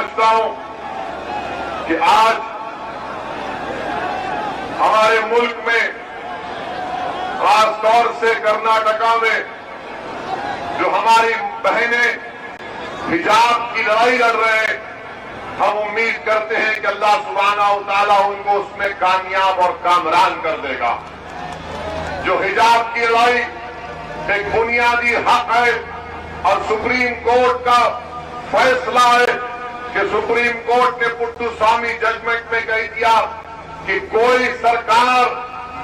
समझता हूं कि आज हमारे मुल्क में, खास तौर से कर्नाटका में, जो हमारी बहनें हिजाब की लड़ाई लड़ रहे हैं, हम उम्मीद करते हैं कि अल्लाह सुब्हानहू व तआला उनको उसमें कामयाब और कामरान कर देगा। जो हिजाब की लड़ाई एक बुनियादी हक है और सुप्रीम कोर्ट का फैसला है कि सुप्रीम कोर्ट ने पुट्टुस्वामी जजमेंट में कह दिया कि कोई सरकार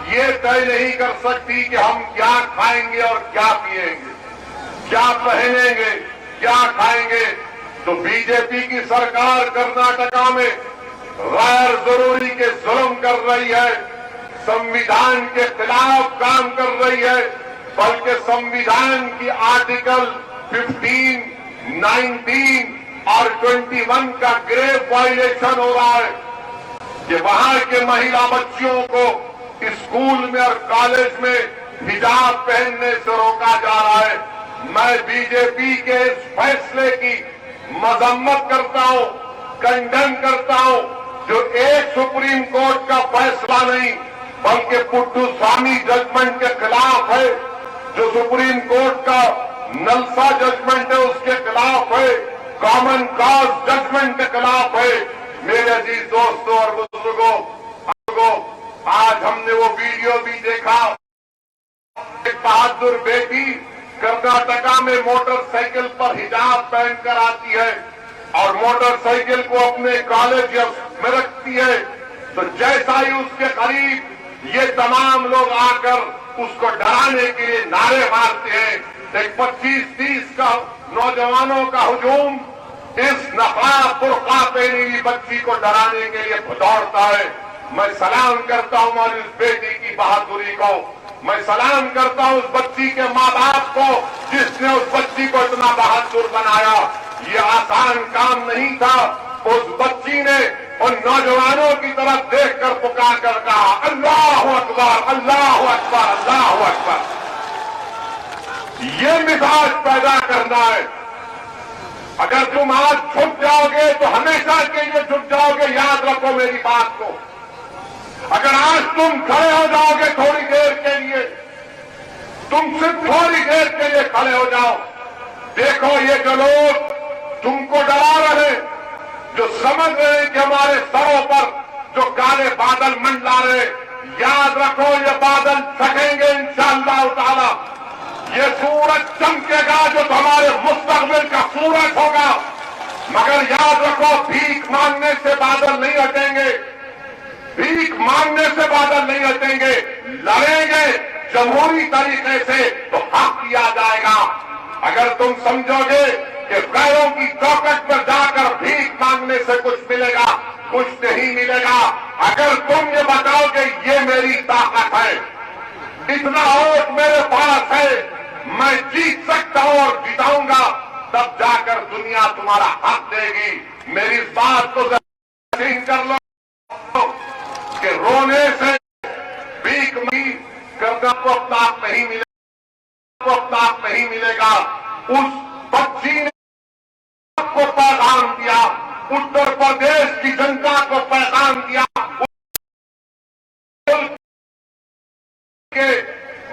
ये तय नहीं कर सकती कि हम क्या खाएंगे और क्या पिएंगे, क्या पहनेंगे, क्या खाएंगे। तो बीजेपी की सरकार कर्नाटका में गैर जरूरी के जुल्म कर रही है, संविधान के खिलाफ काम कर रही है, बल्कि संविधान की आर्टिकल 15, 19 और 21 का ग्रेव वायलेशन हो रहा है कि वहां के महिला बच्चियों को स्कूल में और कॉलेज में हिजाब पहनने से रोका जा रहा है। मैं बीजेपी के इस फैसले की मजम्मत करता हूं, कंडेम करता हूं, जो एक सुप्रीम कोर्ट का फैसला नहीं बल्कि पुट्टुस्वामी जजमेंट के खिलाफ है, जो सुप्रीम कोर्ट का नलसा जजमेंट है उसके खिलाफ है, कॉमन कॉज जजमेंट के खिलाफ है। मेरे अजीज दोस्तों और बुजुर्गों, आज हमने वो वीडियो भी देखा, एक बहादुर बेटी कर्नाटका में मोटरसाइकिल पर हिजाब पहनकर आती है और मोटरसाइकिल को अपने कॉलेज में रखती है, तो जैसा ही उसके करीब ये तमाम लोग आकर उसको डराने के लिए नारे मारते हैं। एक 25-30 का नौजवानों का हुजूम इस नकाब बुर्का पहनी हुई बच्ची को डराने के लिए दौड़ता है। मैं सलाम करता हूं और इस बेटी की बहादुरी को, मैं सलाम करता हूं उस बच्ची के माँ बाप को जिसने उस बच्ची को इतना बहादुर बनाया। ये आसान काम नहीं था। उस बच्ची ने उन नौजवानों की तरफ देखकर पुकार कर कहा, अल्लाहु अकबर, अल्लाहु अकबर, अल्लाहु अकबर। ये मिजाज पैदा करना है। अगर तुम आज झुक जाओगे तो हमेशा के लिए झुक जाओगे, याद रखो मेरी बात को। अगर आज तुम खड़े हो जाओगे थोड़ी देर के लिए, तुम सिर्फ थोड़ी देर के लिए खड़े हो जाओ, देखो ये जो लोग तुमको डरा रहे, जो समझ रहे हैं कि हमारे सरों पर जो काले बादल मंडला रहे, याद रखो ये बादल छटेंगे इंशाअल्लाह ताला। ये सूरज चमकेगा जो हमारे मुस्तकबिल का सूरज होगा। मगर याद रखो भीख मांगने से बादल नहीं हटेंगे, भीख मांगने से बादल नहीं हटेंगे। लड़ेंगे जमहूरी तरीके से तो हक दिया जाएगा। अगर तुम समझोगे कि गैरों की चौखट पर जाकर भीख मांगने से कुछ मिलेगा, कुछ नहीं मिलेगा। अगर तुम ये बताओगे ये मेरी ताकत है, इतना वोट मेरे पास है, मैं जीत सकता हूं और जिताऊंगा, तब जाकर दुनिया तुम्हारा हक देगी। मेरी इस बात को यकीन कर लो कि रोने से भीख करना को अपना नहीं मिलेगा, अपना नहीं मिलेगा। उस बच्ची ने को पैगाम दिया, उत्तर प्रदेश की जनता को पैगाम दिया, के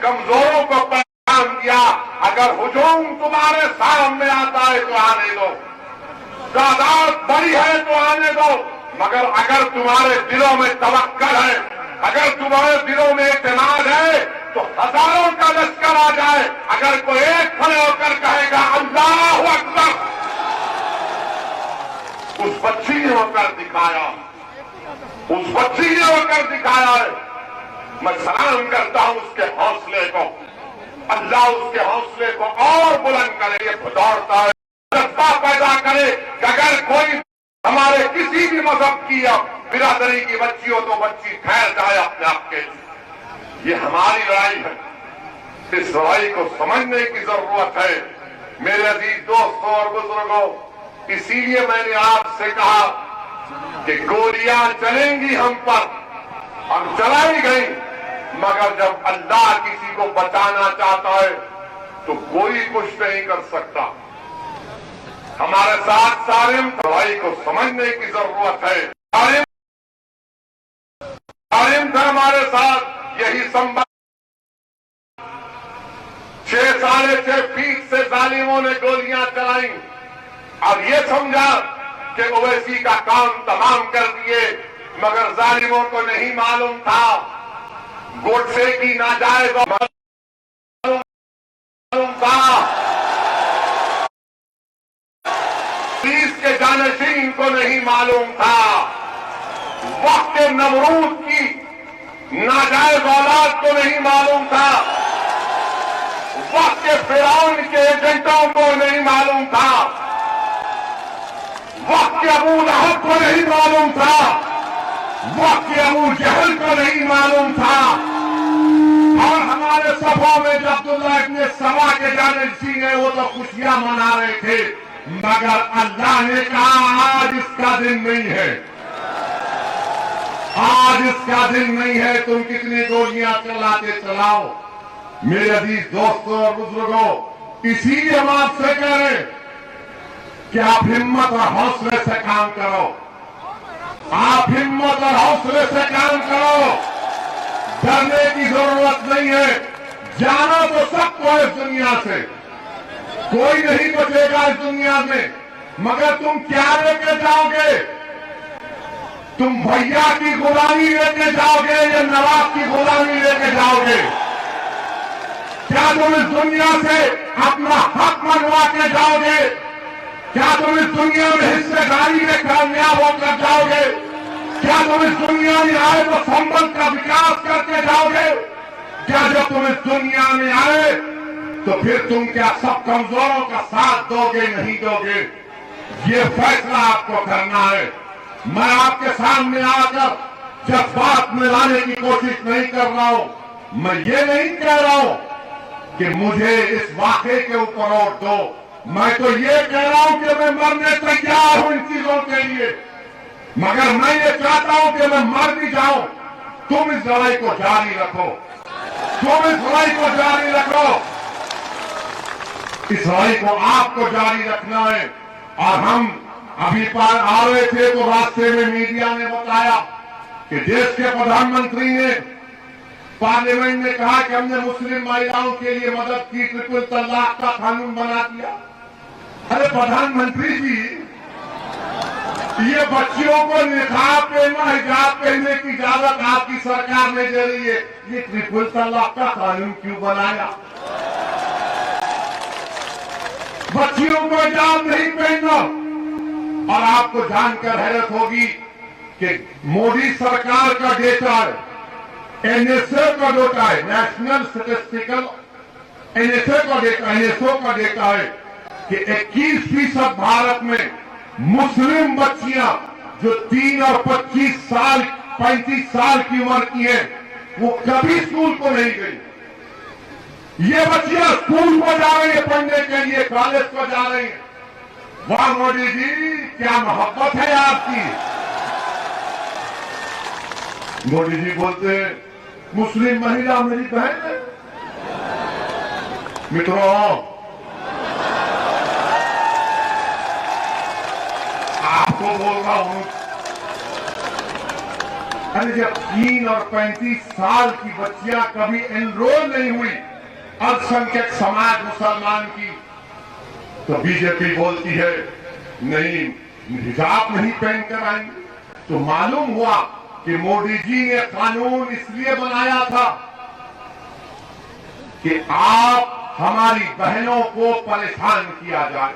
कमजोरों को पैगाम दिया। अगर हुजूम तुम्हारे सामने आता है तो आने दो, तादाद बड़ी है तो आने दो, मगर अगर तुम्हारे दिलों में तवक्कल है, अगर तुम्हारे दिलों में इत्मीनान है तो हजारों का लश्कर आ जाए। अगर कोई एक खड़े होकर कहेगा अल्लाहु अकबर, उस बच्ची ने होकर दिखाया, उस बच्ची ने होकर दिखाया है। मैं सलाम करता हूं उसके हौसले को, अल्लाह उसके हौसले को और बुलंद करे। ये दौड़ता है, जज्बा पैदा करे कि अगर कोई हमारे किसी भी मजहब की या बिरादरी की बच्ची हो तो बच्ची ठहर जाए अपने आप के। ये हमारी लड़ाई है, इस लड़ाई को समझने की जरूरत है मेरे अजीज दोस्तों और बुजुर्गों। इसीलिए मैंने आपसे कहा कि गोलियां चलेंगी हम पर, हम चलाई गई, मगर जब अल्लाह किसी को बचाना चाहता है तो कोई कुछ नहीं कर सकता। हमारे साथ सारिम भाई को समझने की जरूरत है। सारिम था हमारे साथ, यही संबंध 6 साढ़े 6 फीट से जालिमों ने गोलियां चलाई और ये समझा कि ओवैसी का काम तमाम कर दिए, मगर जालिमों को नहीं मालूम था गोडसे की नाजायज मालूम था, के जानशीन को नहीं मालूम था, वक्त के नमरूद की नाजायज औलाद को नहीं मालूम था, वक्त के फिरौन के एजेंटों को नहीं मालूम था, वक्त के अबू लहब को नहीं मालूम था, वक्त के अबू जहल को नहीं मालूम था। और हमारे सभा में जब अब्दुल्लाह इब्न सबा के जानशीन है वो तो खुशियां मना रहे थे, मगर अल्लाह ने कहा आज इसका दिन नहीं है, आज इसका दिन नहीं है। तुम कितनी गोलियां चलाते चलाओ। मेरे अजीज दोस्तों और बुजुर्गों, इसीलिए हम आपसे कह रहे हैं कि आप हिम्मत और हौसले से काम करो, आप हिम्मत और हौसले से काम करो, डरने की जरूरत नहीं है। जाना तो सबको इस दुनिया से, कोई नहीं बचेगा इस दुनिया में, मगर तुम क्या लेके जाओगे? तुम भैया की गुलामी लेके जाओगे या नवाब की गुलामी लेके जाओगे? क्या तुम इस दुनिया से अपना हक मनवा के जाओगे? क्या तुम इस दुनिया में हिस्सेदारी में कामयाब होकर जाओगे? क्या तुम इस दुनिया में आए तो संबल का विकास करके जाओगे? क्या जब तुम इस दुनिया में आए तो फिर तुम क्या सब कमजोरों का साथ दोगे? नहीं दोगे? ये फैसला आपको करना है। मैं आपके सामने आकर जज्बात में लाने की कोशिश नहीं कर रहा हूं। मैं ये नहीं कह रहा हूं कि मुझे इस वाक़े के ऊपर वोट दो। मैं तो ये कह रहा हूं कि मैं मरने तैयार हूं इन चीजों के लिए, मगर मैं ये चाहता हूं कि मैं मर भी जाऊं, तुम इस लड़ाई को जारी रखो, तुम इस लड़ाई को जारी रखो। इस लड़ाई को आपको जारी रखना है। और हम अभी पार आ रहे थे तो रास्ते में मीडिया ने बताया कि देश के प्रधानमंत्री ने पार्लियामेंट में कहा कि हमने मुस्लिम महिलाओं के लिए मदद की, ट्रिपल तलाक का कानून बना दिया। अरे प्रधानमंत्री जी, ये बच्चियों को निकाब पहनना, हिजाब पहनने की इजाजत आपकी सरकार ने दे रही है, ये ट्रिपल तलाक का कानून क्यों बनाया? बच्चियों को हिजाब नहीं पहनना। और आपको जानकर हैरत होगी कि मोदी सरकार का डेटा है, एनएसओ का डेटा है, नेशनल स्टैटिस्टिकल एनएसओ का डेटा है कि 21% भारत में मुस्लिम बच्चियां जो 3 और 35 साल की उम्र की हैं, वो कभी स्कूल को नहीं गई। ये बच्चियां स्कूल को जा रही है पढ़ने के लिए, कॉलेज को जा रही है। वाह मोदी जी, क्या मोहब्बत है आपकी। मोदी जी बोलते हैं मुस्लिम महिला मेरी बहन है। मित्रों, आपको बोल रहा हूं, अरे जब 3 और 35 साल की बच्चियां कभी एनरोल नहीं हुई अल्पसंख्यक समाज मुसलमान की, तो बीजेपी बोलती है नहीं हिजाब नहीं पहनकर आएंगे। तो मालूम हुआ कि मोदी जी ने कानून इसलिए बनाया था कि आप हमारी बहनों को परेशान किया जाए।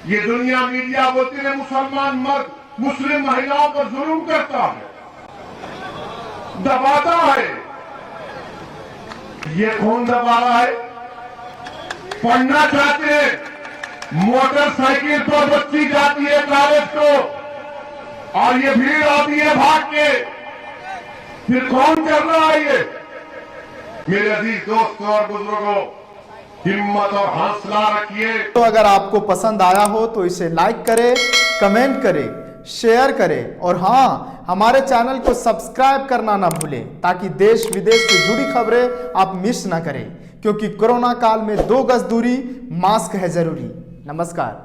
ये दुनिया मीडिया बोलती है मुसलमान मर्द मुस्लिम महिलाओं पर जुल्म करता है, दबाता है। ये कौन दबा रहा है? पढ़ना चाहते हैं, मोटरसाइकिल पर बच्ची जाती है कॉलेज को और ये भीड़ आती है भाग के, फिर कौन कर रहा है ये? मेरे अजीज दोस्तों और बुजुर्गों, हिम्मत और हौसला रखिए। तो अगर आपको पसंद आया हो तो इसे लाइक करें, कमेंट करें, शेयर करें और हाँ, हमारे चैनल को सब्सक्राइब करना ना भूलें ताकि देश विदेश से जुड़ी खबरें आप मिस ना करें, क्योंकि कोरोना काल में 2 गज दूरी, मास्क है जरूरी। नमस्कार।